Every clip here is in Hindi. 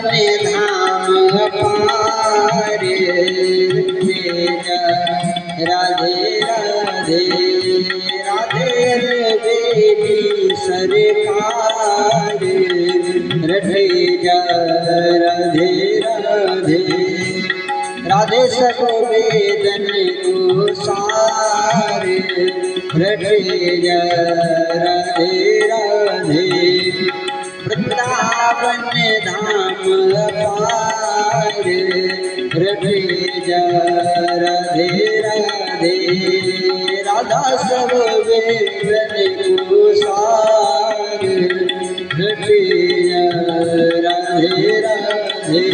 धाम अपार राधे राधे राधे बेटी सरकार रटे जा राधे राधे राधे सब वेदन को सार रटे जा राधे राधे वृंदावन धाम अपार रटे जा राधे राधे राधा सब वेदन को सार रटे जा राधे राधे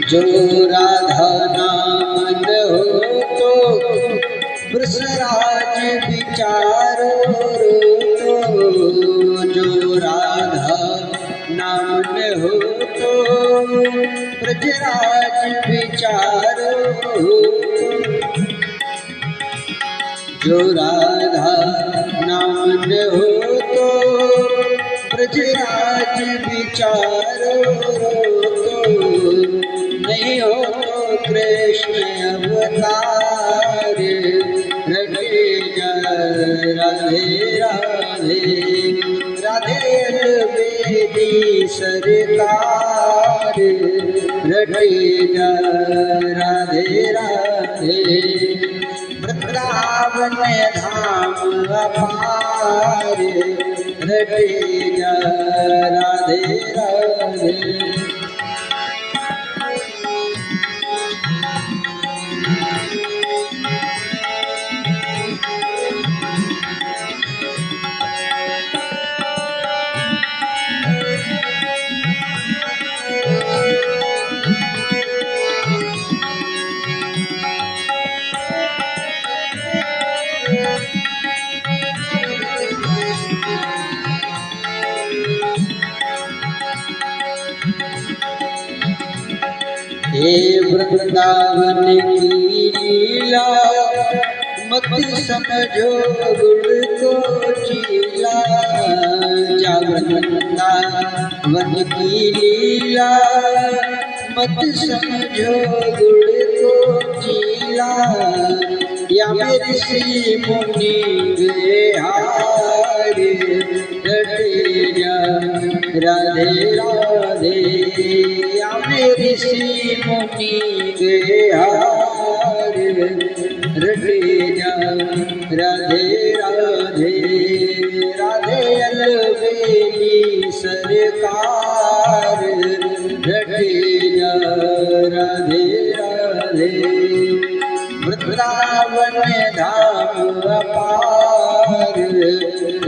जो राधा नाम हो तो वृषराज विचारो तो जो राधा नाम हो तो ब्रजराज विचारो जो राधा नाम हो तो ब्रजराज विचारो नहीं हो तो कृष्ण अवतार रटे जा राधे राधे राधे बेदी सरकार रटे जा राधे राधे वृंदावन धाम अपार रटे जा राधे राधे हे वृंदावन की लीला मत समझो गुण को चीला वृंदावन की लीला मत समझो गुण को चीला या मेरी सी मुनि हार रटे जा राधे राधे या मेरी सी मुनि हार रटे जा राधे राधे राधे अलबेली सरकार रटे जा राधे राधे वृंदावन धाम अपार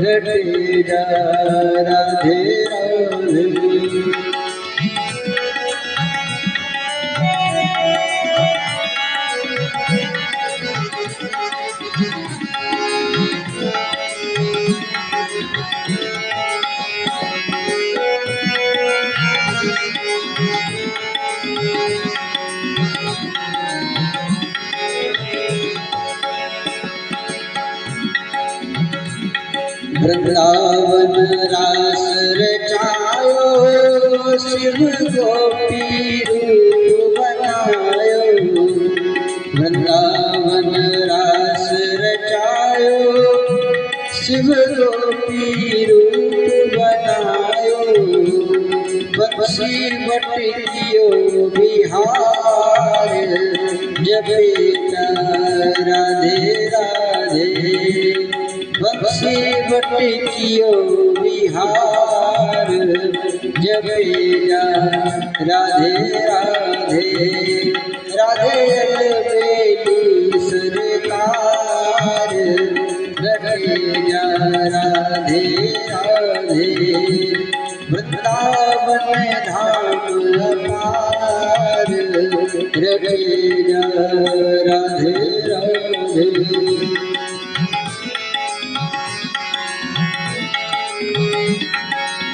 रटे जा राधे राधे वृंदावन रास रचायो शिव गोपी रूप बनायो वृंदावन रास रचायो शिव गोपी रूप बनायो बंसी बटियो बिहार जपे राधे राधे बंसी बटियो बिहार जपे राधे राधे राधे बेली सरकार रटे जा राधे राधे राधे वृंदावन धाम अपार रखे जा राधे राधे।